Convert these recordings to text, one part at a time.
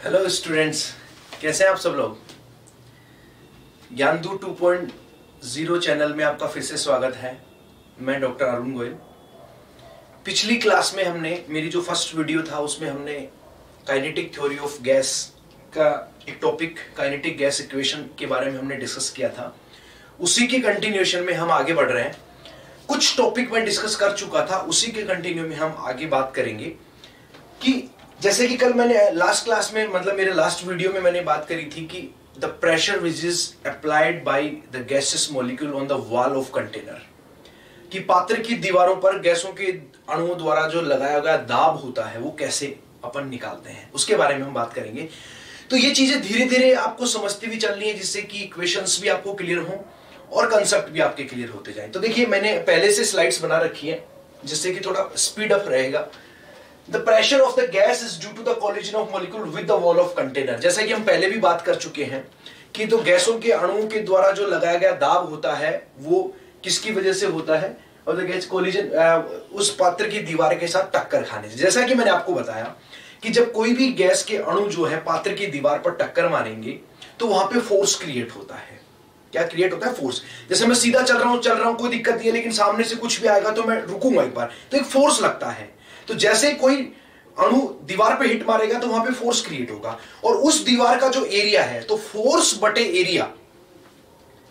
Hello students, कैसे हैं आप सब लोग। ज्ञानदू 2.0 चैनल में आपका फिर से स्वागत है। मैं डॉक्टर अरुण गोयल। पिछली क्लास में हमने मेरी जो फर्स्ट वीडियो था उसमें हमने काइनेटिक थ्योरी ऑफ गैस का एक टॉपिक काइनेटिक गैस इक्वेशन के बारे में हमने डिस्कस किया था। उसी के कंटिन्यूएशन में हम आगे बढ़ रहे हैं। कुछ टॉपिक मैं डिस्कस कर चुका था, उसी के कंटिन्यू में हम आगे बात करेंगे कि जैसे कि कल मैंने लास्ट क्लास में मतलब मेरे लास्ट वीडियो में मैंने बात करी थी कि the pressure which is applied by the gases molecule on the wall of container, कि पात्र की दीवारों पर गैसों के अणुओं द्वारा जो लगाया गया दाब होता है वो कैसे अपन निकालते हैं, उसके बारे में हम बात करेंगे। तो ये चीजें धीरे धीरे आपको समझती भी चलनी है, जिससे कि इक्वेशंस भी आपको क्लियर हो और कंसेप्ट भी आपके क्लियर होते जाए। तो देखिए, मैंने पहले से स्लाइड्स बना रखी है जिससे कि थोड़ा स्पीड अप रहेगा। The pressure of the gas is due to the collision of molecule with the wall of container। जैसा कि हम पहले भी बात कर चुके हैं कि तो गैसों के अणुओं के द्वारा जो लगाया गया दाब होता है वो किसकी वजह से होता है, और द गैस कोलिजन उस पात्र की दीवार के साथ टक्कर खाने से। जैसा कि मैंने आपको बताया कि जब कोई भी गैस के अणु जो है पात्र की दीवार पर टक्कर मारेंगे तो वहां पे फोर्स क्रिएट होता है। क्या क्रिएट होता है? फोर्स। जैसे मैं सीधा चल रहा हूं कोई दिक्कत नहीं है, लेकिन सामने से कुछ भी आएगा तो मैं रुकूंगा एक बार, तो एक फोर्स लगता है। तो जैसे कोई अणु दीवार पे हिट मारेगा तो वहां पे फोर्स क्रिएट होगा, और उस दीवार का जो एरिया है, तो फोर्स बटे एरिया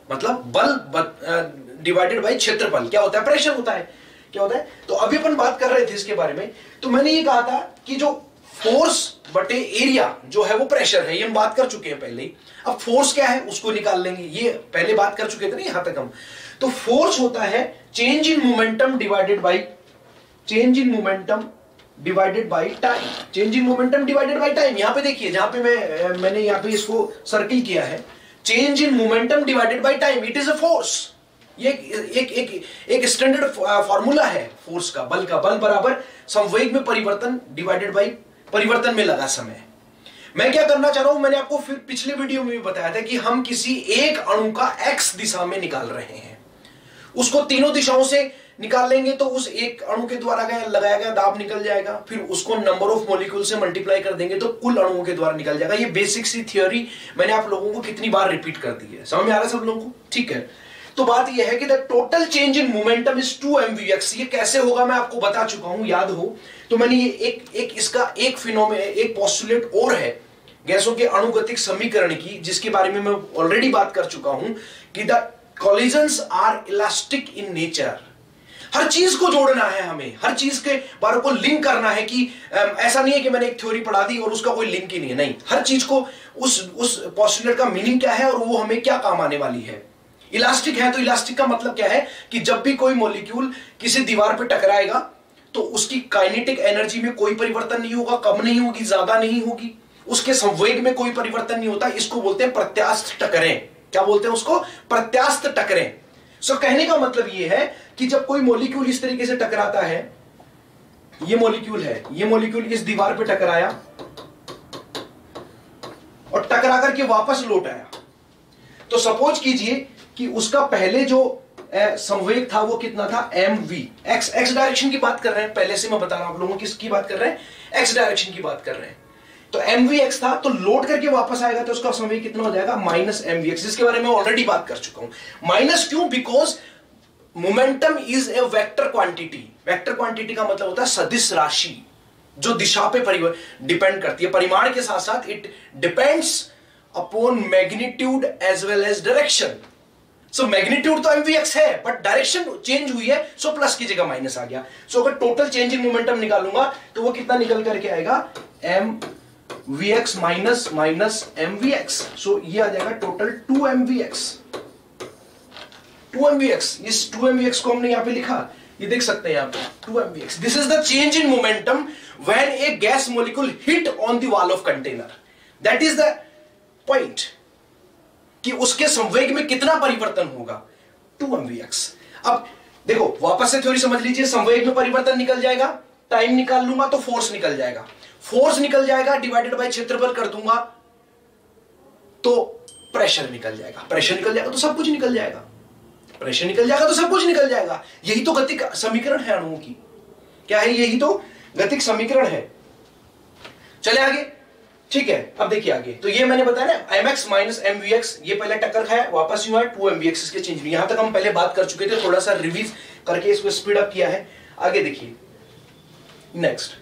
मतलब बल डिवाइडेड बाय क्षेत्रफल क्या होता है? प्रेशर होता है। क्या होता है? तो अभी अपन बात कर रहे थे इसके बारे में। तो मैंने ये कहा था कि जो फोर्स बटे एरिया जो है वो प्रेशर है, ये हम बात कर चुके हैं पहले ही। अब फोर्स क्या है उसको निकाल लेंगे, ये पहले बात कर चुके थे ना यहां तक हम। तो फोर्स होता है change in momentum divided by time. Change in momentum divided by time. यहां पे देखिए, जहां पे मैंने यहां पे इसको सर्किल किया है, change in momentum divided by time, it is a force. ये एक स्टैंडर्ड फार्मूला है फोर्स का, बल का। बल बराबर संवेग में परिवर्तन डिवाइडेड बाय परिवर्तन में लगा समय। मैं क्या करना चाह रहा हूं, मैंने आपको फिर पिछले वीडियो में भी बताया था कि हम किसी एक अणु का एक्स दिशा में निकाल रहे हैं। उसको तीनों दिशाओं से निकाल लेंगे तो उस एक अणु के द्वारा लगाया गया दाब निकल जाएगा। फिर उसको नंबर ऑफ मॉलिक्यूल से मल्टीप्लाई कर देंगे तो कुल अणुओं के द्वारा निकल जाएगा। ये बेसिक सी थ्योरी मैंने आप लोगों को कितनी बार रिपीट कर दी है, समझ में आ रहा है सब लोगों को? ठीक है। तो बात यह है कि the total change in momentum is 2 mvx। ये कैसे होगा मैं आपको बता चुका हूं, याद हो तो। मैंने ये इसका एक फिनोमेना, एक पोस्टुलेट और है गैसों के अणुगतिक समीकरण की, जिसके बारे में मैं ऑलरेडी बात कर चुका हूं कि the collisions are elastic in nature. हर चीज को जोड़ना है हमें, हर चीज के बारे को लिंक करना है कि ऐसा नहीं है कि मैंने एक थ्योरी पढ़ा दी और उसका कोई लिंक ही नहीं है। नहीं, हर चीज को उस पोस्टुलेट का मीनिंग क्या है और वो हमें क्या काम आने वाली है। इलास्टिक है तो इलास्टिक का मतलब क्या है कि जब भी कोई मॉलिक्यूल किसी दीवार पर टकराएगा तो उसकी काइनेटिक एनर्जी में कोई परिवर्तन नहीं होगा, कम नहीं होगी, ज्यादा नहीं होगी, उसके संवेग में कोई परिवर्तन नहीं होता। इसको बोलते हैं प्रत्यास्थ टकरें। क्या बोलते हैं उसको? प्रत्यास्थ टकरें। सो कहने का मतलब यह है कि जब कोई मॉलिक्यूल इस तरीके से टकराता है, ये मॉलिक्यूल है, ये मॉलिक्यूल इस दीवार पे टकराया और टकरा करके वापस लौट आया, तो सपोज कीजिए कि उसका पहले जो संवेग था वो कितना था? mv। एक्स डायरेक्शन की बात कर रहे हैं, पहले से मैं बता रहा हूं आप लोगों को किसकी बात कर रहे हैं, एक्स डायरेक्शन की बात कर रहे हैं। तो mvx था, तो लोड करके वापस आएगा तो उसका समय कितना हो जाएगा? माइनस mvx, जिसके बारे में ऑलरेडी बात कर चुका हूं। माइनस क्यों? Because momentum is a vector quantity. Vector quantity का मतलब होता है सदिश राशि जो दिशा पे डिपेंड करती है। परिमाण के साथ साथ it depends upon magnitude as well as direction. So magnitude तो mvx है, बट डायरेक्शन चेंज हुई है, सो प्लस की जगह माइनस आ गया। सो अगर टोटल चेंज इन मोमेंटम निकालूंगा तो वो कितना निकल करके आएगा? mvx minus mvx। सो ये आ जाएगा टोटल 2 mvx। 2 mvx, इस 2 mvx को हमने यहां पे लिखा, ये देख सकते हैं यहां पे 2 mvx। This is the change in momentum when A gas molecule hit on the wall of container. That is the point कि उसके संवेग में कितना परिवर्तन होगा? 2 mvx। अब देखो वापस से थ्योरी समझ लीजिए, संवेग में परिवर्तन निकल जाएगा, टाइम निकाल लूंगा तो फोर्स निकल जाएगा, फोर्स निकल जाएगा डिवाइडेड बाय क्षेत्रफल कर दूंगा तो प्रेशर निकल जाएगा, प्रेशर निकल जाएगा तो सब कुछ निकल जाएगा, प्रेशर निकल जाएगा तो सब कुछ निकल जाएगा। यही तो गतिक समीकरण है अणुओं की। क्या है? यही तो गतिक समीकरण है। चले आगे। ठीक है, अब देखिए आगे, तो ये मैंने बताया ना mx माइनस mvx, ये पहले टक्कर खाया, वापस यूं है 2mvx, इसके चेंज नहीं। यहां तक हम पहले बात कर चुके थे, थोड़ा सा रिवीज करके इसको स्पीड अप किया है। आगे देखिए next,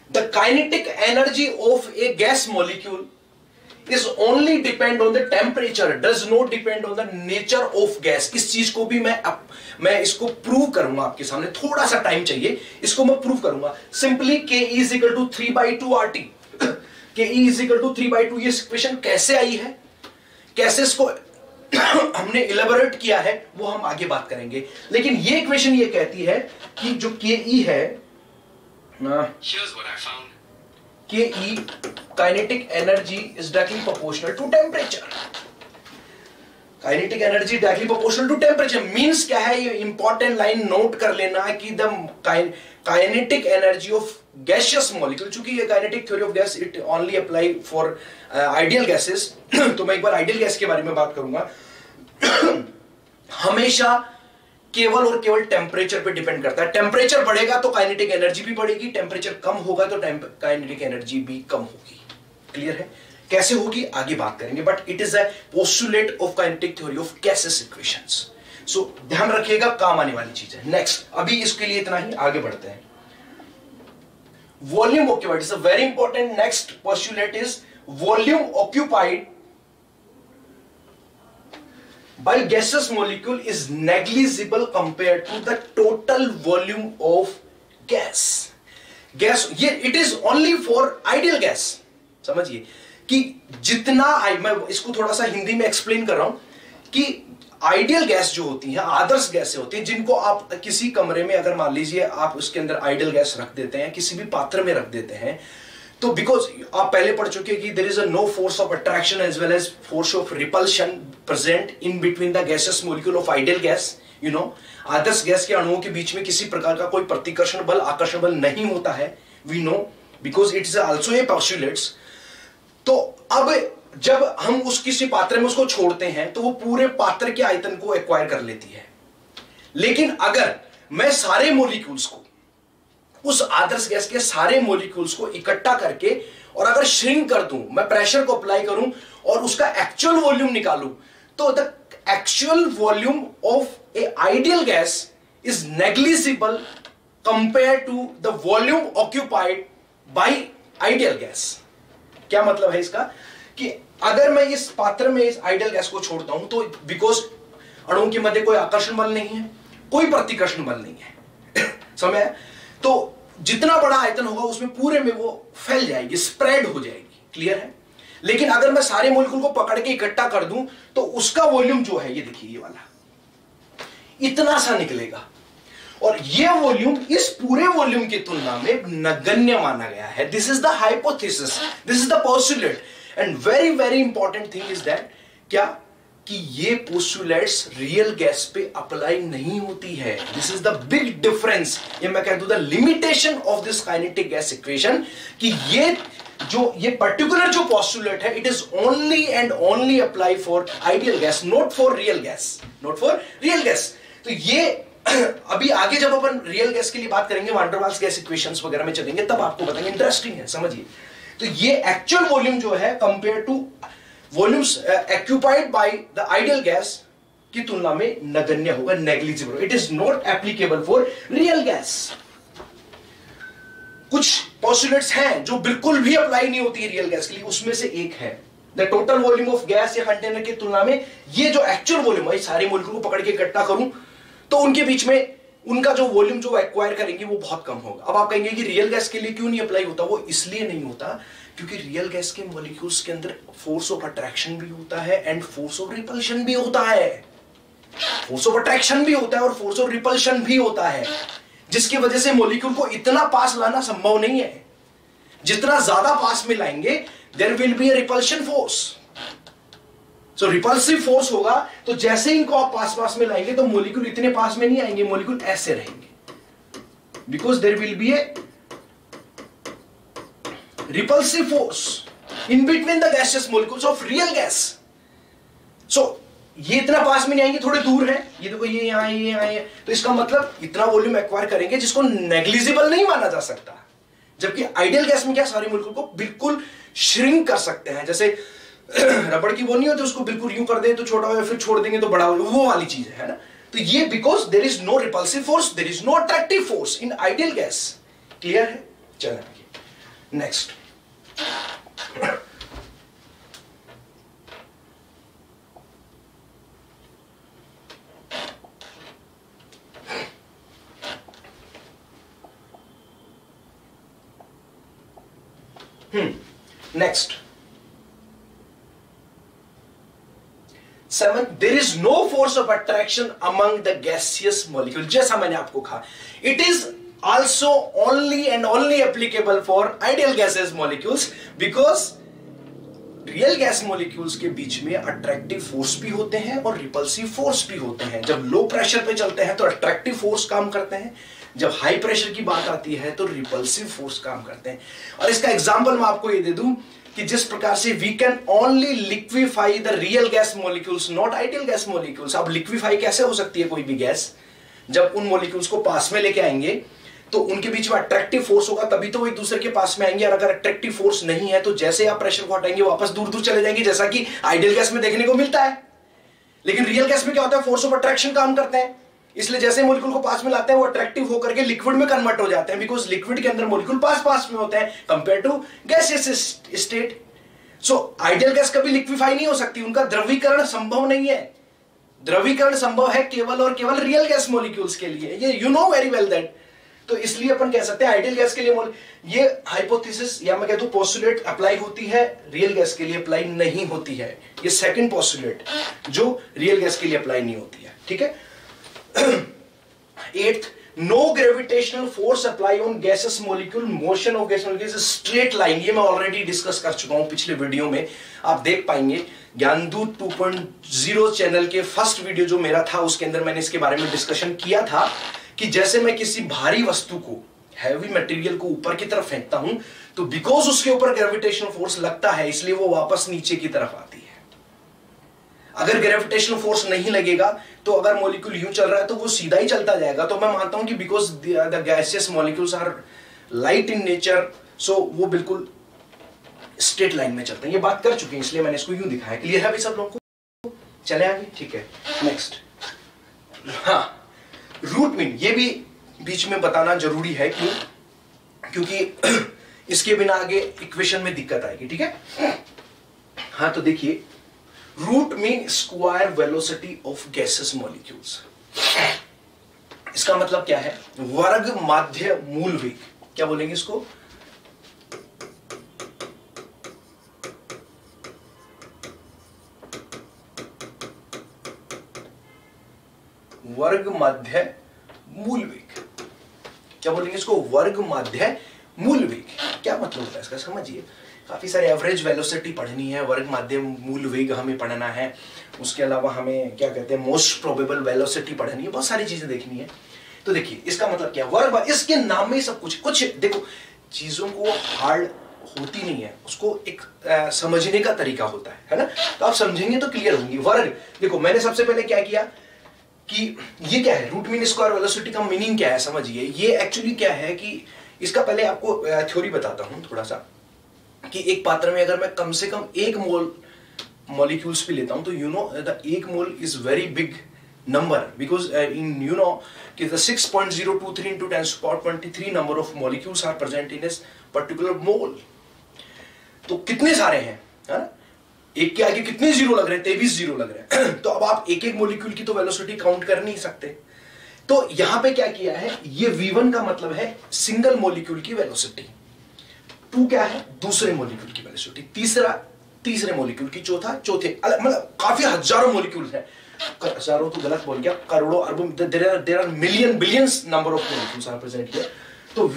the kinetic energy of a gas molecule is only depend on the temperature, does not depend on the nature of gas। इस चीज को भी मैं इसको प्रूव करूंगा आपके सामने, थोड़ा सा टाइम चाहिए, इसको मैं प्रूव करूंगा। Simply Ke is equal to 3/2 RT, Ke is equal to 3/2, ये इक्वेशन कैसे आई है, कैसे इसको हमने इलेबोरेट किया है, वो हम आगे बात करेंगे। लेकिन ये इक्वेशन ये कहती है कि जो Ke है, here's what I found. Ke kinetic energy is directly proportional to temperature. Kinetic energy directly proportional to temperature means क्या है, ये इंपॉर्टेंट लाइन नोट कर लेना कि the kinetic energy of gaseous molecule, चूंकि ये kinetic theory of gas it only apply for ideal gases, तो मैं एक बार ideal gas के बारे में बात करूंगा। हमेशा केवल और केवल टेम्परेचर पे डिपेंड करता है। टेम्परेचर बढ़ेगा तो काइनेटिक एनर्जी भी बढ़ेगी, टेम्परेचर कम होगा तो काइनेटिक एनर्जी भी कम होगी। क्लियर है? कैसे होगी आगे बात करेंगे, but it is a postulate of kinetic theory of gases equations. So ध्यान रखिएगा, काम आने वाली चीज है। नेक्स्ट, अभी इसके लिए इतना ही, आगे बढ़ते हैं। Volume occupied is a very important. Next postulate is volume occupied by gaseous molecule is negligible compared to the total volume of gas. ये it is only for ideal gas। समझिए कि जितना मैं इसको थोड़ा सा हिंदी में एक्सप्लेन कर रहा हूं कि आइडियल गैस जो होती है, आदर्श गैसें होती हैं, जिनको आप किसी कमरे में अगर मान लीजिए आप उसके अंदर आइडियल गैस रख देते हैं, किसी भी पात्र में रख देते हैं, तो बिकॉज आप पहले पढ़ चुके कि there is a no force of attraction as well as force of repulsion present in between the gases molecule of ideal gas. You know, आदर्श गैस के अणुओं के बीच में किसी प्रकार का कोई प्रतिकर्षण बल, आकर्षण बल नहीं होता है। We know because it is also a postulates. तो अब जब हम उस किसी पात्र में उसको छोड़ते हैं तो वो पूरे पात्र के आयतन को एक्वायर कर लेती है। लेकिन अगर मैं सारे मॉलिक्यूल्स को, उस आदर्श गैस के सारे मॉलिक्यूल्स को इकट्ठा करके और अगर श्रिंक कर दूं, मैं प्रेशर को अप्लाई करूं और उसका एक्चुअल वॉल्यूम निकालूं, तो the actual volume of a ideal gas is negligible compare to the volume occupied by ideal gas. क्या मतलब है इसका, कि अगर मैं इस पात्र में इस आइडियल गैस को छोड़ता हूं तो बिकॉज अणुओं के मध्य कोई आकर्षण बल नहीं है, कोई प्रतिकर्षण बल नहीं है समय, तो जितना बड़ा आयतन होगा उसमें पूरे में वो फैल जाएगी, स्प्रेड हो जाएगी। क्लियर है? लेकिन अगर मैं सारे मॉलिक्यूल को पकड़ के इकट्ठा कर दूं तो उसका वॉल्यूम जो है, ये देखिए ये वाला इतना सा निकलेगा, और ये वॉल्यूम इस पूरे वॉल्यूम की तुलना में नगण्य माना गया है। This is the hypothesis, this is the postulate, and very very important thing is that क्या, कि ये पोस्टुलेट्स रियल गैस पे अप्लाई नहीं होती है। This is the big difference, ये मैं कह दूं the limitation of this kinetic gas equation, कि ये पर्टिकुलर जो पोस्टुलेट है, it is only and only apply for ideal gas, not for real gas, not for real gas. तो ये अभी आगे जब अपन रियल गैस के लिए बात करेंगे, van der Waals gas equations वगैरह में चलेंगे, तब आपको बताएंगे। इंटरेस्टिंग है, समझिए। तो ये एक्चुअल वॉल्यूम जो है compare to volumes occupied by the ideal gas की तुलना में नगण्य होगा, negligible. It is not applicable for real gas. कुछ पोस्टुलेट्स हैं जो बिल्कुल भी अप्लाई नहीं होती है रियल गैस के लिए, उसमें से एक है the total volume of gas या कंटेनर की तुलना में ये जो एक्चुअल वॉल्यूम है, सारे मॉलिक्यूल को पकड़ के इकट्ठा करूं तो उनके बीच में उनका जो वॉल्यूम जो एक्वायर करेंगे वो बहुत कम होगा। अब आप कहेंगे कि रियल गैस के लिए क्यों नहीं अप्लाई होता, वो इसलिए नहीं होता क्योंकि रियल गैस के मॉलिक्यूल्स के अंदर फोर्स ऑफ अट्रैक्शन भी होता है एंड फोर्स ऑफ रिपल्शन भी होता है। फोर्स ऑफ अट्रैक्शन भी होता है और फोर्स ऑफ रिपल्शन भी होता है, जिसकी वजह से मॉलिक्यूल को इतना पास लाना संभव नहीं है। जितना ज्यादा पास में लाएंगे there will be a repulsion force. So repulsive force होगा, तो जैसे इनको आप पास पास में लाएंगे तो मॉलिक्यूल इतने पास में नहीं आएंगे, मॉलिक्यूल ऐसे रहेंगे, because there will be a repulsive force in between the gaseous molecules of real gas. So ये इतना पास में नहीं आएंगे, थोड़े दूर है, ये देखो ये यहाँ ये यहाँ है, तो इसका मतलब इतना वॉल्यूम एक्वायर करेंगे जिसको नेग्लिजिबल नहीं माना जा सकता। जबकि आइडियल गैस में क्या सारे मॉलिक्यूल को बिल्कुल श्रिंक कर सकते हैं, जैसे रबड़ की वो नहीं होती, उसको बिल्कुल यूं कर दे तो छोटा हो, फिर छोड़ देंगे तो बड़ा हो, वो वाली चीज है ना। तो ये because there is no repulsive force, there is no attractive force in ideal gas. Clear है? चलो आगे next. Next 7, there is no force of attraction among the gaseous molecule। जैसा मैंने आपको कहा, it is also only and only applicable for ideal gaseous molecules because real gas molecules के बीच में attractive force भी होते हैं और रिपल्सिव फोर्स भी होते हैं। जब लो प्रेशर पे चलते हैं तो अट्रैक्टिव फोर्स काम करते हैं, जब हाई प्रेशर की बात आती है तो रिपल्सिव फोर्स काम करते हैं। और इसका एग्जांपल मैं आपको ये दे दूं कि जिस प्रकार से we can only liquefy the real gas molecules, not ideal gas molecules. अब लिक्विफाई कैसे हो सकती है कोई भी गैस? जब उन मॉलिक्यूल्स को पास में लेके आएंगे तो उनके बीच में अट्रैक्टिव फोर्स होगा, तभी तो वो एक दूसरे के पास में आएंगे। और अगर अट्रैक्टिव फोर्स नहीं है तो जैसे आप प्रेशर को हटाएंगे वापस दूर दूर चले जाएंगे, जैसा कि आइडियल गैस में देखने को मिलता है। लेकिन रियल गैस में क्या होता है? फोर्स ऑफ अट्रैक्शन काम करते हैं, इसलिए जैसे मॉलिक्यूल को पास में लाते हैं वो अट्रैक्टिव होकर के लिक्विड में कन्वर्ट हो जाते हैं, बिकॉज लिक्विड के अंदर मॉलिक्यूल पास पास में होते हैं compare to gaseous state. So ideal gas कभी लिक्विफाई नहीं हो सकती, उनका द्रवीकरण संभव नहीं है। द्रवीकरण संभव है केवल और केवल रियल गैस मॉलिक्यूल्स के लिए, ये you know very well that. तो इसलिए अपन कह सकते हैं आइडियल गैस के लिए ये हाइपोथेसिस या मैं कहता हूं पोस्टुलेट अप्लाई होती है, रियल गैस के लिए अप्लाई नहीं होती है। ये सेकंड पोस्टुलेट जो रियल गैस के लिए अप्लाई नहीं होती है, ठीक है। 8th, no gravitational force apply on gases molecule, motion of gas molecule straight line. ये मैं ऑलरेडी डिस्कस कर चुका हूं पिछले वीडियो में, आप देख पाएंगे। ज्ञानदूत 2.0 चैनल के फर्स्ट वीडियो जो मेरा था उसके अंदर मैंने इसके बारे में डिस्कशन किया था कि जैसे मैं किसी भारी वस्तु को, हैवी मटेरियल को ऊपर की तरफ फेंकता हूं तो बिकॉज उसके ऊपर ग्रेविटेशनल फोर्स लगता है इसलिए वो वापस नीचे की तरफ आती है। अगर ग्रेविटेशनल फोर्स नहीं लगेगा तो अगर मॉलिक्यूल यूं चल रहा है तो वो सीधा ही चलता जाएगा। तो मैं मानता हूं कि because the gaseous molecules are light in nature, so वो बिल्कुल स्ट्रेट लाइन में चलते हैं। ये बात कर चुके हैं इसलिए मैंने इसको यूं दिखाया। क्लियर है भाई सब लोगों को? चले आगे, ठीक है। नेक्स्ट, हाँ, रूट मीन ये भी बीच में बताना जरूरी है, क्यों? क्योंकि इसके बिना आगे इक्वेशन में दिक्कत आएगी, ठीक है। हाँ, तो देखिए, root mean square velocity of gases molecules. इसका मतलब क्या है? वर्ग माध्य मूल वेग। क्या बोलेंगे इसको? वर्ग माध्य मूल वेग। क्या बोलेंगे इसको? वर्ग माध्य मूल वेग। क्या मतलब होता है इसका? समझिए, काफी सारे एवरेज वेलोसिटी पढ़नी है, वर्ग माध्य मूल वेग हमें पढ़ना है, उसके अलावा हमें क्या कहते हैं मोस्ट प्रोबेबल वेलोसिटी पढ़नी है, बहुत सारी चीजें देखनी है। तो देखिए इसका मतलब क्या? वर्ग, इसके नाम में ही सब कुछ देखो, चीजों को हार्ड होती नहीं है, उसको एक समझने का तरीका होता है ना। तो आप समझेंगे तो क्लियर होंगी। वर्ग, देखो मैंने सबसे पहले क्या किया कि ये क्या है, रूट मीन स्क्वायर वेलोसिटी का मीनिंग क्या है समझिए। ये एक्चुअली क्या है कि इसका पहले आपको थ्योरी बताता हूं थोड़ा सा, कि एक पात्र में अगर मैं कम से कम 1 मोल मॉलिक्यूल्स भी लेता हूं तो you know the 1 mole is very big number because in you know कि the 6.023 into 10 to the power 23 number of molecules are present in this particular mole। तो कितने सारे हैं, है ना? एक के आगे कितने जीरो लग रहे हैं? 23 जीरो लग रहे हैं। तो अब आप एक एक मोलिक्यूल की तो वेलोसिटी काउंट कर नहीं सकते। तो यहां पे क्या किया है, ये V1 का मतलब है सिंगल मोलिक्यूल की वेलोसिटी, 2 क्या है दूसरे मोलिक्यूल की वेलोसिटी, तीसरे मोलिक्यूल की, चौथे मतलब काफी हजारों मोलिक्यूल है, हजारों तो गलत बोल गया, करोड़ों अरबों, there are million billions number of molecules are present here. तो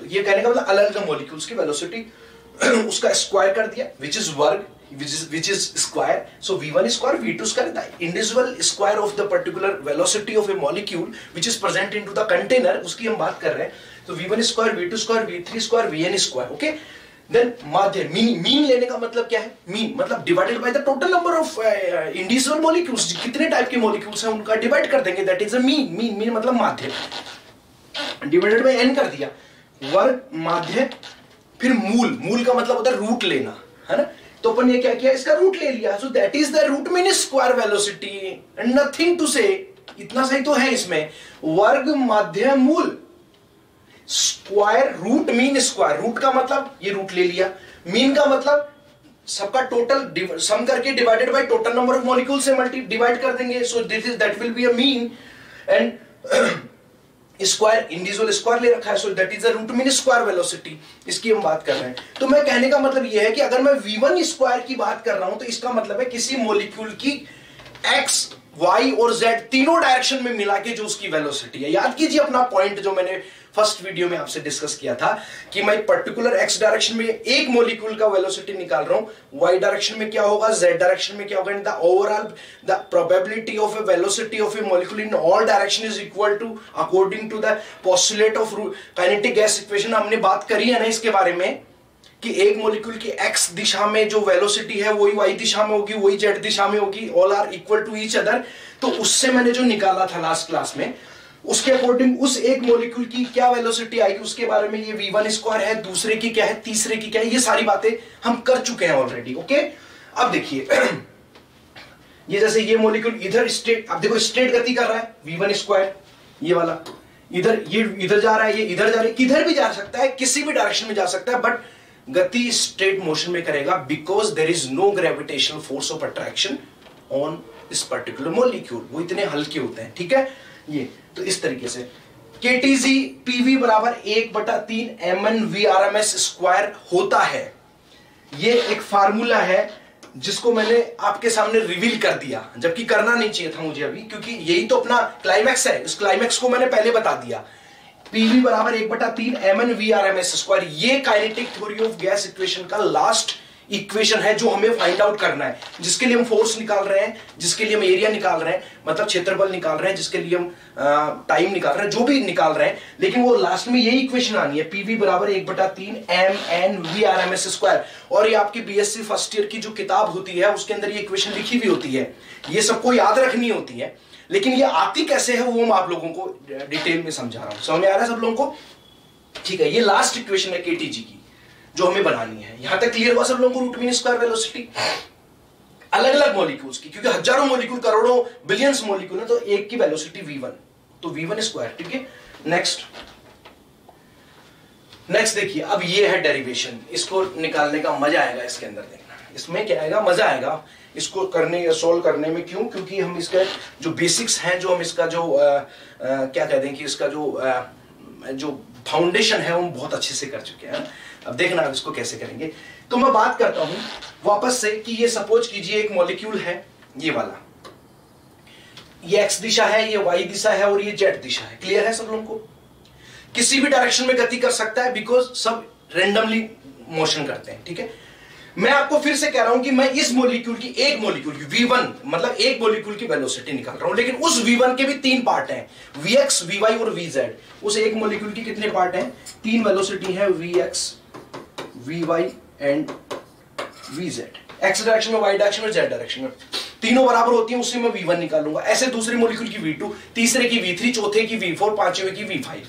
ये कहने का मतलब अलग अलग मॉलिक्यूल्स की वेलोसिटी उसका स्क्वायर कर दिया, विच इज वर्ग, which is square, so v1 square v2 square, the individual square of the particular velocity of a molecule which is present into the container, उसकी हम बात कर रहे हैं। तो v1 square v2 square v3 square vn square, okay। Then माध्य, mean लेने का मतलब क्या है? मीन मतलब divided by the total number of individual molecules, कितने टाइप के मॉलिक्यूल्स हैं उनका डिवाइड कर देंगे, that is a mean. Mean मतलब माध्य, डिवाइडेड बाय n कर दिया, वर्ग माध्य, फिर मूल का मतलब होता है रूट लेना, है ना? तो अपन ये क्या किया, इसका रूट ले लिया, so that is the root mean square velocity and nothing to say, इतना सही तो है इसमें, वर्ग माध्य मूल square root mean square, root का मतलब ये रूट ले लिया, मीन का मतलब सबका टोटल सम करके divided by total number of molecule से डिवाइड कर देंगे, so this is that will be a mean, and square individual square ले रखा है, so that is the root mean square velocity, इसकी हम बात कर रहे हैं। तो मैं कहने का मतलब यह है कि अगर मैं v1 स्क्वायर की बात कर रहा हूं तो इसका मतलब है किसी मॉलिक्यूल की x y और z तीनों डायरेक्शन में मिला के जो उसकी वेलोसिटी है। याद कीजिए अपना पॉइंट जो मैंने फर्स्ट वीडियो में आपसे डिस्कस किया था कि मैं पर्टिकुलर x डायरेक्शन में एक मॉलिक्यूल का वेलोसिटी निकाल रहा हूं, y डायरेक्शन में क्या होगा, z डायरेक्शन में क्या होगा, and the overall the probability of a velocity of a molecule in all direction is equal to according to the postulate of kinetic gas equation. हमने बात करी है ना इसके बारे में कि एक मॉलिक्यूल की x दिशा में जो वेलोसिटी है वही y दिशा में होगी, वही z दिशा में होगी, all are equal to each other. तो उससे मैंने जो निकाला था लास्ट क्लास में, उसके अकॉर्डिंग उस एक मॉलिक्यूल की क्या वेलोसिटी आएगी उसके बारे में ये v1 स्क्वायर है, दूसरे की क्या है, तीसरे की क्या है, ये सारी बातें हम कर चुके हैं ऑलरेडी। ओके, अब देखिए ये जैसे ये मॉलिक्यूल इधर स्ट्रेट, अब देखो स्ट्रेट गति कर रहा है, v1 स्क्वायर ये वाला इधर, ये इधर जा रहा है, ये इधर जा रहा है, किधर भी जा सकता है, किसी भी डायरेक्शन में जा सकता है, बट गति स्ट्रेट मोशन में करेगा because there is no gravitational force of attraction on this particular molecule, वो इतने हल्के होते हैं। ठीक है, ये तो इस तरीके से KTG PV बराबर 1/3 MnVRMS स्क्वायर होता है। ये एक फार्मूला है जिसको मैंने आपके सामने रिवील कर दिया, जबकि करना नहीं चाहिए था मुझे अभी, क्योंकि यही तो अपना क्लाइमैक्स है, इस क्लाइमैक्स को मैंने पहले बता दिया। PV बराबर 1/3 MnVRMS स्क्वायर, ये kinetic theory of gas equation का लास्ट इक्वेशन है जो हमें फाइंड आउट करना है, जिसके लिए हम फोर्स निकाल रहे हैं, जिसके लिए हम एरिया निकाल रहे हैं, मतलब क्षेत्रफल निकाल रहे हैं, जिसके लिए हम टाइम निकाल रहे हैं, जो भी निकाल रहे हैं, लेकिन वो लास्ट में यही इक्वेशन आनी है, PV बराबर 1/3 MnVRMS स्क्वायर। और ये आपकी BSc फर्स्ट ईयर की जो किताब होती है उसके अंदर ये इक्वेशन लिखी हुई होती है, ये सबको याद रखनी होती है, लेकिन ये आती कैसे है वो मैं आप लोगों को डिटेल में समझा रहा हूं। समझ में आ रहा है सब लोगों को? ठीक है, ये लास्ट इक्वेशन है KTG की जो हमें बनानी है। यहां तक क्लियर हुआ सब लोगों को? रूट मीन स्क्वायर वेलोसिटी अलग अलग मॉलिक्यूल्स की, क्योंकि हजारों मॉलिक्यूल, करोड़ों, बिलियंस मॉलिक्यूल है, तो एक की वेलोसिटी v1, तो v1 स्क्वायर। ठीक है, नेक्स्ट देखिए, अब ये है डेरिवेशन, इसको निकालने का मजा आएगा, इसके अंदर देखना, इसमें क्या आएगा, मजा आएगा इसको करने या सोल्व करने में। क्यों? क्योंकि हम इसका जो बेसिक्स हैं, जो हम इसका जो क्या कहते हैं कि इसका जो फाउंडेशन है वो हम बहुत अच्छे से कर चुके हैं। अब देखना अब इसको कैसे करेंगे। तो मैं बात करता हूं वापस से कि ये सपोज कीजिए एक मॉलिक्यूल है, ये वाला, ये x दिशा है, ये y दिशा है और ये z दिशा है। क्लियर है सब लोगों को? किसी भी डायरेक्शन में गति कर सकता है बिकॉज सब रेंडमली मोशन करते हैं। ठीक है, मैं आपको फिर से कह रहा हूं कि मैं इस मॉलिक्यूल की, एक मॉलिक्यूल की v1 मतलब एक मॉलिक्यूल की वेलोसिटी निकाल रहा हूं, लेकिन उस v1 के भी 3 पार्ट हैं, vx, vy और vz। उस एक मॉलिक्यूल की कितने पार्ट हैं? 3 वेलोसिटी है, vx, vy and vz। x direction में, y डायरेक्शन में, z डायरेक्शन में, तीनों बराबर होती हैं, उससे मैं v1 निकालूंगा। ऐसे दूसरे मॉलिक्यूल की v2, तीसरे की v3, चौथे की v4, पांचवें की v5,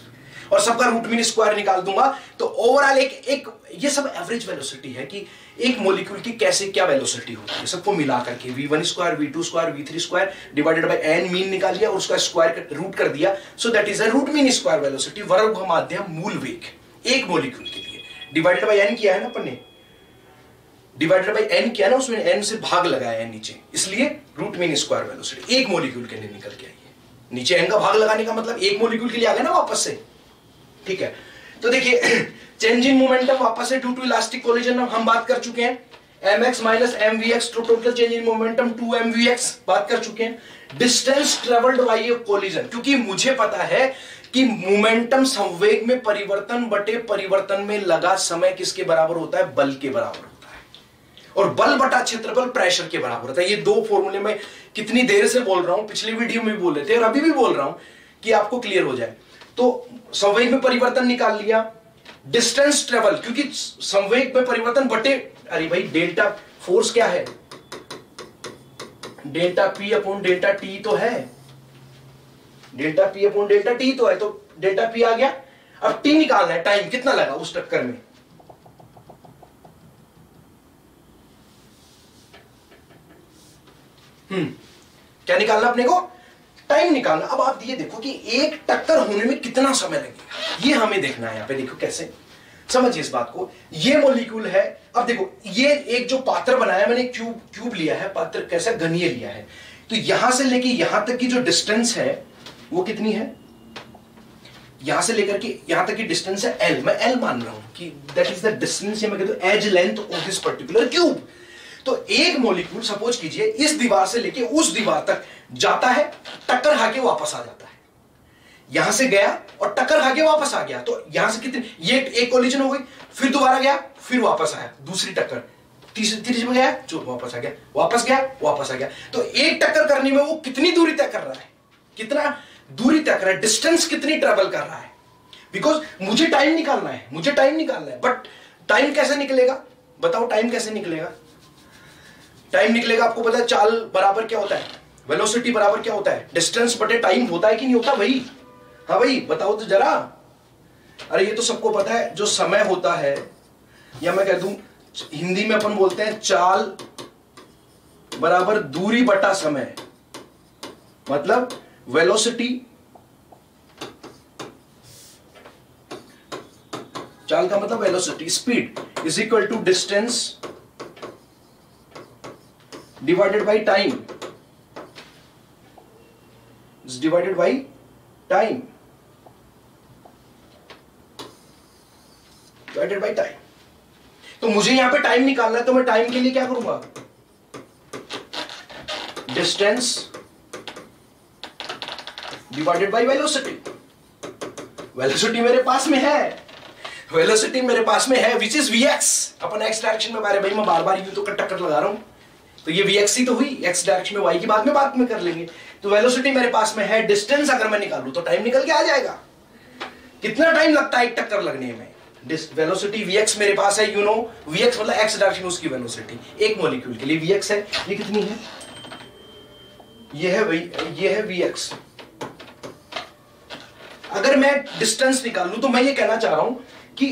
और सबका रूट मीन स्क्वायर निकाल दूंगा। तो ओवरऑल एक ये सब एवरेज वेलोसिटी है कि एक मॉलिक्यूल की कैसे क्या वेलोसिटी होती है, सबको मिला करके v1 square, v2 square, v3 square divided by n mean निकाल लिया और उसका स्क्वायर रूट कर दिया, so that is a root mean square velocity, वर्ग माध्यम मूल वेग एक मॉलिक्यूल के लिए डिवाइडेड बाय n किया है ना अपन ने, डिवाइडेड बाय n किया ना, उसमें n से भाग लगाया है नीचे, इसलिए रूट मीन स्क्वायर वेलोसिटी एक मॉलिक्यूल के लिए निकल के आई है। नीचे n का भाग लगाने का मतलब एक मॉलिक्यूल के लिए आ गया ना वापस से। ठीक है, तो देखिए चेंज इन मोमेंटम वापस से ड्यू टू इलास्टिक कोलिजन हम बात कर चुके हैं, mx माइनस mvx, तो total change in momentum 2mvx बात कर चुके हैं। Distance travelled by A collision, क्योंकि मुझे पता है कि मोमेंटम संवेग में परिवर्तन बटे परिवर्तन में लगा समय किसके बराबर होता है? बल के बराबर होता है, और बल बटा क्षेत्रफल प्रेशर के बराबर होता है। ये दो फॉर्मूले में कितनी देर से बोल रहा हूं, पिछली वीडियो में भी बोल रहे थे और अभी भी बोल रहा हूं कि आपको क्लियर हो जाए। तो संवेग में परिवर्तन निकाल लिया, डिस्टेंस ट्रेवल, क्योंकि संवेग में परिवर्तन बटे, अरे भाई डेल्टा फोर्स क्या है, delta P upon delta T तो है, delta P upon delta T तो है, तो डेल्टा पी आ गया। अब टी निकालना है, टाइम कितना लगा उस टक्कर में, क्या निकालना अपने को, टाइम निकालना। अब आप ये देखो कि एक टक्कर होने में कितना समय लगेगा, ये हमें देखना है। यहां पे देखो कैसे, समझिए इस बात को। ये मॉलिक्यूल है, अब देखो ये एक जो पात्र बनाया मैंने, क्यूब लिया है, पात्र कैसा घनीय लिया है, तो यहां से लेके यहां तक की जो डिस्टेंस है वो कितनी है, यहां से लेकर के यहां तक की डिस्टेंस है एल, मैं एल मान रहा हूं कि दैट इज द डिस्टेंस, मैं कहता हूं as length of this particular cube. तो एक मॉलिक्यूल सपोज कीजिए इस दीवार से लेके उस दीवार तक जाता है, टक्कर खा के वापस आ जाता है, यहां से गया और टक्कर खा के वापस आ गया, तो यहां से कितने, ये एक कोलिजन हो गई, फिर दोबारा गया, फिर वापस आया, दूसरी टक्कर, तीसरी में गया, जो वापस आ गया, वापस गया, वापस आ गया। तो एक टक्कर करने में वो कितनी दूरी तय कर रहा है, कितना दूरी तय कर रहा है, डिस्टेंस कितनी ट्रेवल कर रहा है, बिकॉज मुझे टाइम निकालना है, मुझे टाइम निकालना है। बट टाइम कैसे निकलेगा, बताओ टाइम कैसे निकलेगा, टाइम निकलेगा, आपको पता है चाल बराबर क्या होता है, वेलोसिटी बराबर क्या होता है, डिस्टेंस बटे टाइम होता है कि नहीं होता भाई, हाँ भाई बताओ तो जरा। अरे ये तो सबको पता है, जो समय होता है, या मैं कह दूं हिंदी में अपन बोलते हैं चाल बराबर दूरी बटा समय, मतलब वेलोसिटी, चाल का मतलब velocity, speed is equal to distance divided by time, is divided by time, divided by time। तो मुझे यहां पे टाइम निकालना है, तो मैं टाइम के लिए क्या करूंगा, distance divided by velocity. Velocity मेरे पास में है, वेलोसिटी मेरे पास में है, which is vx upon x direction में, भाई मैं बार बार यूं तो टक्कर लगा रहा हूं, तो ये vx ही तो हुई, x डायरेक्शन में, y की बात में कर लेंगे। तो वेलोसिटी मेरे पास में है, डिस्टेंस अगर मैं निकालूं तो टाइम निकल के आ जाएगा। कितना टाइम लगता है एक टक्कर लगने में, वेलोसिटी vx मेरे पास है, यू नो vx मतलब x डायरेक्शन उसकी वेलोसिटी, एक मॉलिक्यूल के लिए vx है, ये कितनी है, ये है भाई, ये है vx। अगर मैं डिस्टेंस निकालूं तो मैं ये कहना चाह रहा हूं कि,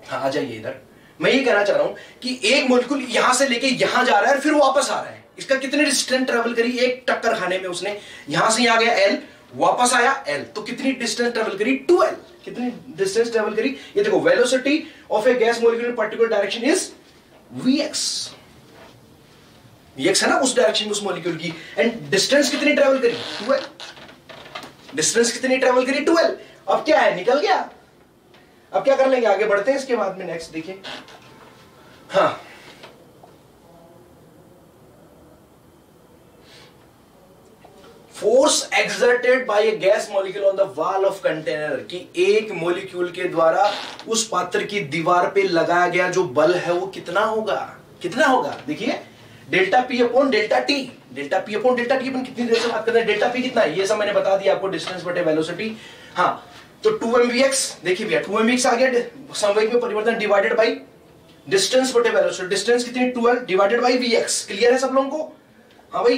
हाँ आ जाइए इधर, मैं ये कहना चाह रहा हूं कि एक मॉलिक्यूल यहां से लेके यहां जा रहा है, फिर वापस आ रहा है, इसका कितने डिस्टेंस ट्रेवल करी, एक टक्कर खाने में उसने, यहां से यहां गया l, वापस आया l, तो कितनी डिस्टेंस ट्रेवल करी 2l, कितनी डिस्टेंस ट्रेवल करी, ये देखो velocity of A gas molecule in particular direction is vx, vx है ना उस डायरेक्शन में उस मॉलिक्यूल की, एंड डिस्टेंस कितनी ट्रेवल करी 2l, डिस्टेंस कितनी ट्रेवल करी 2l। अब क्या है, निकल गया। अब क्या कर लेंगे, आगे बढ़ते हैं इसके बाद में, नेक्स्ट देखिए, हाँ force exerted by A gas molecule on the wall of container, कि एक मॉलिक्यूल के द्वारा उस पात्र की दीवार पे लगाया गया जो बल है वो कितना होगा, कितना होगा, देखिए delta P upon delta T, delta P upon delta T, अपन कितनी देर से बात कर रहे हैं, डेल्टा पी कितना है ये सब मैंने बता दिया आपको, डिस्टेंस बटे वेलोसिटी। हाँ तो 2mvx, देखिए भैया 2mvx आ गया, संवेग में परिवर्तन डिवाइडेड बाई डिस्टेंस बटे वेलोसिटी, डिस्टेंस कितनी 2l divided by vx, clear है सब लोगों को, हाँ भाई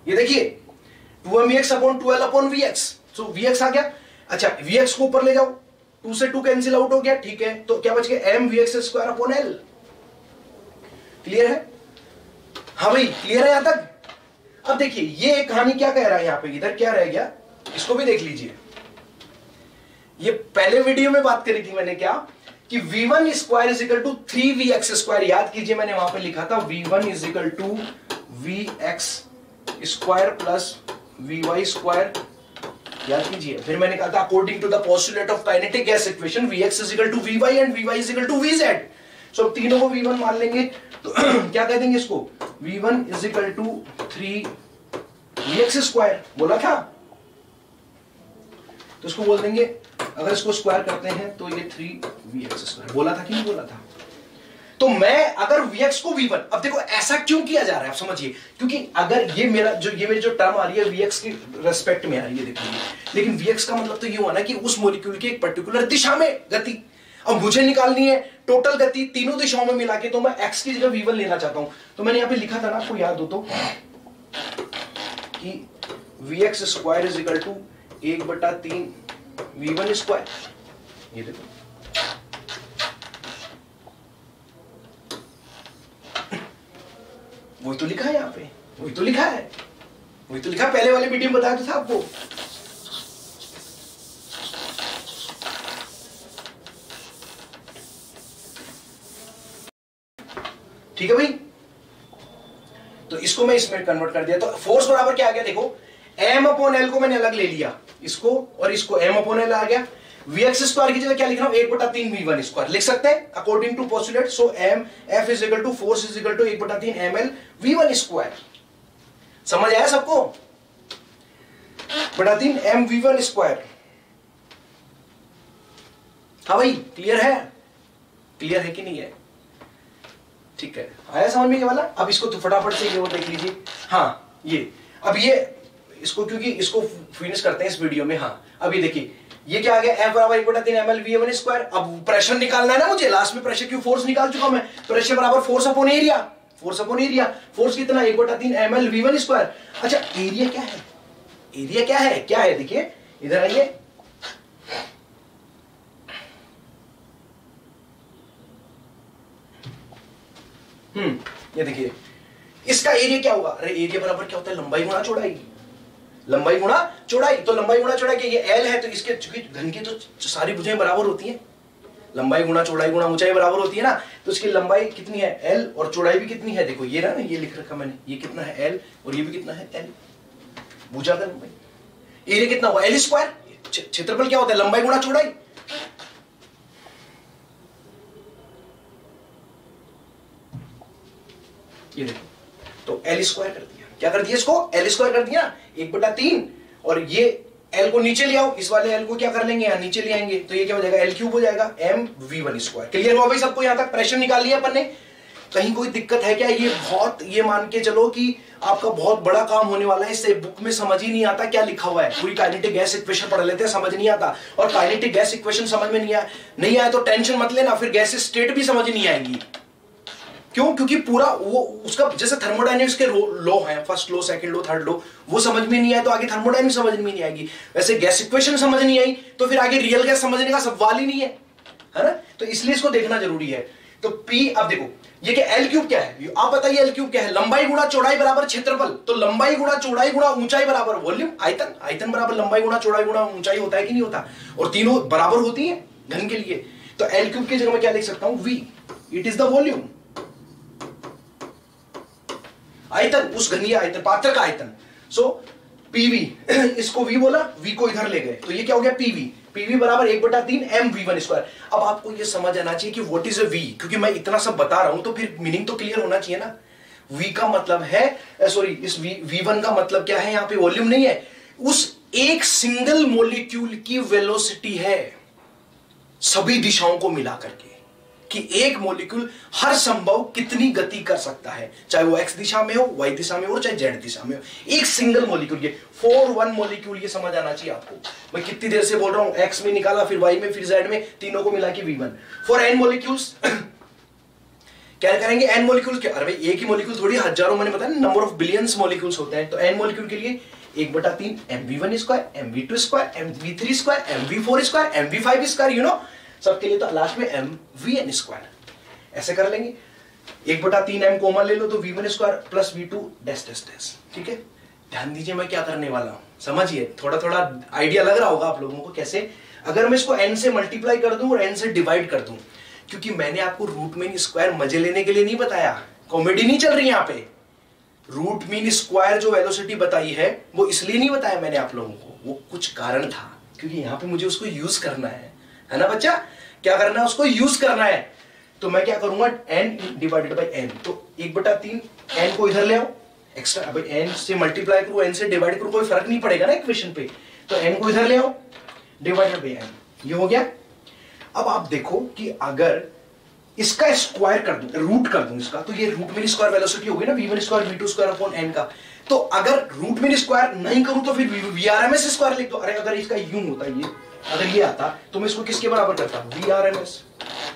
ये देखिए 2mvx upon 2l upon vx, सो vx आ गया। अच्छा vx को ऊपर ले जाओ, 2 से 2 कैंसिल आउट हो गया, ठीक है, तो क्या बच गया mvx square upon l, clear है, हाँ भाई क्लियर है यहां तक। अब देखिए ये कहानी क्या कह रहा है यहां पे, इधर क्या रह गया, इसको भी देख लीजिए, ये पहले वीडियो में बात करी थी मैंने क्या, कि v1 square is equal to 3vx square, याद कीजिए मैंने वहां पे लिखा था v1 is equal to vx square plus vy square, याद कीजिए। फिर मैंने कहा था according to the postulate of kinetic gas equation vx is equal to vy and vy is equal to vz, so तीनों को v1 मान लेंगे, तो क्या कह देंगे इसको, v1 is equal to 3vx square बोला था, तो इसको बोल देंगे, अगर इसको स्क्वायर करते हैं तो ये 3vx स्क्वायर, बोला था कि नहीं बोला था। तो मैं अगर Vx को V1, अब देखो ऐसा क्यों किया जा रहा है आप समझिए, क्योंकि अगर ये मेरी जो टर्म आ रही है Vx की रेस्पेक्ट में आ रही है देखिए, लेकिन Vx का मतलब तो ये हुआ ना कि उस मॉलिक्यूल की एक पर्टिकुलर दिशा में गति, अब मुझे निकालनी है टोटल गति तीनों दिशाओं में मिला के, तो मैं x की जगह V1 लेना चाहता हूं। तो मैंने यहां पे लिखा था ना, आपको याद हो तो, कि Vx square is equal to 1/3 V1 square. ये देखो वही तो लिखा है यहां पे, वही तो लिखा है, वही तो लिखा, पहले वाले वीडियो में बताया था आपको। ठीक है भाई, तो इसको मैं इसमें कन्वर्ट कर दिया, तो फोर्स बराबर क्या आ गया देखो, M/L को मैंने अलग ले लिया, इसको और इसको, M/L आ गया। Vx स्क्वायर की जगह क्या लिख रहा हूं, 1/3 V1 स्क्वायर लिख सकते हैं according to postulate. So F is equal to force is equal to 1/3 ml V1 square. समझ आया सबको, 1/3 m V1 स्क्वायर। हाँ भाई, क्लियर है, क्लियर है कि नहीं है? ठीक है, आया समझ में ये वाला। अब इसको तो फटाफट से ये वो देख लीजिए। हाँ ये, अब ये इसको, क्योंकि इसको फिनिश करते हैं इस वीडियो में। हाँ अब ये देखिए, ये क्या आ गया, F बराबर 1/3 ml V1 स्क्वायर। अब प्रेशर निकालना है ना मुझे, लास्ट में प्रेशर, क्यों फोर्स निकाल चुका हूं मैं, प्रेशर बराबर force upon area, force upon area. Force कितना, 1/3 ml V1 स्क्वायर। अच्छा एरिया क्या है, एरिया क्या है, क्या है देखिए, इधर आइए, ये देखिए इसका एरिया क्या होगा, अरे एरिया बराबर क्या होता है, लंबाई गुणा चौड़ाई, लंबाई गुणा चौड़ाई। तो लंबाई गुणा चौड़ाई के, ये L है तो इसके, चूंकि घन की तो सारी भुजाएं बराबर होती हैं, लंबाई गुणा चौड़ाई गुणा ऊंचाई बराबर होती है ना, तो इसकी लंबाई कितनी है L और चौड़ाई भी कितनी है, देखो ये ना, ये लिख रखा मैंने, ये कितना है L और ये भी कितना है L, भुजा का लंबाई। एरिया कितना हुआ, L स्क्वायर। क्षेत्रफल क्या होता है, लंबाई गुणा चौड़ाई। ये देखो, तो L स्क्वायर कर दिया, क्या कर दिया इसको, L स्क्वायर कर दिया 1/3, और ये L को नीचे ले आओ, इस वाले L को क्या कर लेंगे, यहाँ नीचे ले आएंगे, तो ये क्या हो जाएगा, L क्यूब हो जाएगा m V1 स्क्वायर। क्लियर हुआ भाई सबको, यहां तक प्रेशर निकाल लिया अपन ने। कहीं कोई दिक्कत है क्या, ये बहुत, ये मान के चलो कि आपका बहुत बड़ा काम होने वाला है, इससे बुक में समझ ही नहीं आता क्या लिखा हुआ है, पूरी काइनेटिक गैस इक्वेशन पढ़ लेते हैं, समझ नहीं आता, और काइनेटिक गैस इक्वेशन समझ में नहीं आया तो टेंशन मत लेना, फिर गैस स्टेट भी समझ नहीं आएंगी। क्यों, क्योंकि पूरा वो उसका जैसे थर्मोडायनेमिक्स के लॉ है, first law, second law, third law, वो समझ में नहीं आया तो आगे थर्मोडायनेमिक्स समझ में नहीं आएगी। वैसे गैस इक्वेशन समझ नहीं आई तो फिर आगे रियल गैस समझने का सवाल ही नहीं है ना, तो इसलिए इसको देखना जरूरी है। तो P, अब देखो ये क्या, L क्यूब क्या है, आप बताइए L क्यूब क्या है, लंबाई गुणा चौड़ाई बराबर क्षेत्रफल, तो लंबाई गुणा चौड़ाई गुणा ऊंचाई बराबर वॉल्यूम, आयतन, आयतन बराबर लंबाई गुणा चौड़ाई गुणा ऊंचाई होता है कि नहीं होता, और तीनों बराबर होती है घन के लिए। तो L क्यूब की जगह मैं क्या लिख सकता हूं, V, it is the volume, आयतन, उस घनीय आयतन, पात्र का आयतन। सो PV, इसको V बोला, V को इधर ले गए, तो ये क्या हो गया PV, PV बराबर 1/3 m V1 स्क्वायर। अब आपको ये समझ आना चाहिए कि व्हाट इज अ V, क्योंकि मैं इतना सब बता रहा हूं तो फिर मीनिंग तो क्लियर होना चाहिए ना। V का मतलब है, सॉरी, इस V1 का मतलब क्या है, यहां पे वॉल्यूम नहीं है, उस एक सिंगल मॉलिक्यूल की वेलोसिटी है सभी दिशाओं को मिला करके, कि एक मॉलिक्यूल हर संभव कितनी गति कर सकता है, चाहे वो x दिशा में हो, y दिशा में हो, चाहे z दिशा में हो, एक सिंगल मॉलिक्यूल, ये 4 मॉलिक्यूल, ये समझ आना चाहिए आपको। मैं कितनी देर से बोल रहा हूं, x में निकाला, फिर y में, फिर z में, तीनों को मिला के V1। फॉर n मॉलिक्यूल्स क्या करेंगे, n मॉलिक्यूल क्या, अरे भाई एक ही मॉलिक्यूल थोड़ी, हजारों, मैंने बताया नंबर ऑफ बिलियंस मॉलिक्यूल्स होते हैं, तो n मॉलिक्यूल के लिए 1/3 mv1 square, mv2 square, mv3 square, mv4 square, mv5 square, you know, सबके लिए तो लास्ट में mvn स्क्वायर, ऐसे कर लेंगे। 1/3 m कॉमन ले लो तो V1 square plus V2 dash dash dash. ठीक है, ध्यान दीजिए मैं क्या करने वाला हूं, समझिए, थोड़ा थोड़ा आइडिया लग रहा होगा आप लोगों को कैसे, अगर मैं इसको n से मल्टीप्लाई कर दूं और n से डिवाइड कर दूं, क्योंकि मैंने आपको रूट मीन स्क्वायर मजे लेने के लिए नहीं बताया, कॉमेडी नहीं चल रही यहां पे। रूट मीन स्क्वायर जो वेलोसिटी बताई है वो इसलिए नहीं बताया मैंने आप लोगों को, वो कुछ कारण था, क्योंकि यहां पे मुझे उसको यूज करना है ना बच्चा, क्या करना है, उसको यूज करना है। तो मैं क्या करूंगा, n डिवाइडेड बाई n, तो 1/3 n को इधर ले आओ, एक्स्ट्रा, अब n से मल्टीप्लाई करो, n से डिवाइड करो, कोई फर्क नहीं पड़ेगा ना इक्वेशन पे, तो n को इधर ले आओ, डिवाइडेड बाई n, ये हो गया। अब आप देखो कि अगर इसका स्क्वायर कर दूं, रूट कर दूं इसका, तो ये रूट मीन स्क्वायर वेलोसिटी होगी ना v1 square v2 square upon n का। तो अगर रूट मीन स्क्वायर नहीं करूं तो फिर VRMS स्क्वायर लिख दो। अरे अगर इसका यूं होता, ये अगर ये आता तो मैं इसको किसके बराबर करता, VRMS।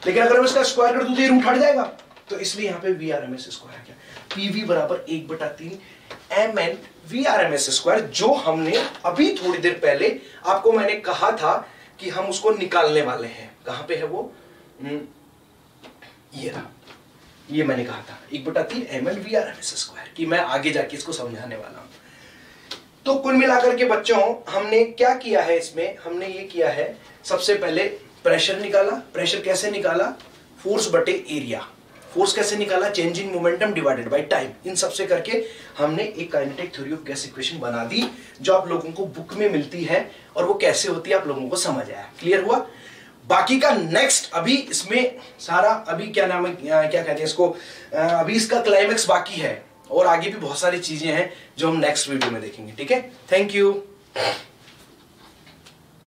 लेकिन अगर मैं इसका स्क्वायर कर दूं तो ये रूट हट जाएगा, तो इसलिए यहां पे VRMS स्क्वायर आ गया। PV बराबर 1/3 mn VRMS स्क्वायर, जो हमने अभी थोड़ी देर पहले आपको मैंने कहा था कि हम उसको निकालने वाले हैं। कहां पे है वो, ये रहा, ये मैंने कहा था 1/3 mn VRMS स्क्वायर, कि मैं आगे जाके इसको समझाने वाला हूं। तो कुल मिलाकर के बच्चों हमने क्या किया है, इसमें हमने ये किया है, सबसे पहले प्रेशर निकाला। प्रेशर कैसे निकाला, फोर्स बटे एरिया। फोर्स कैसे निकाला, change in momentum divided by time. इन सबसे करके हमने एक kinetic theory of gas equation बना दी, जो आप लोगों को बुक में मिलती है, और वो कैसे होती है आप लोगों को समझ आया, क्लियर हुआ। बाकी का नेक्स्ट, अभी इसमें सारा, अभी क्या नाम है, क्या कहते हैं इसको, अभी इसका क्लाइमेक्स बाकी है, और आगे भी बहुत सारी चीजें हैं जो हम नेक्स्ट वीडियो में देखेंगे। ठीक है, थैंक यू।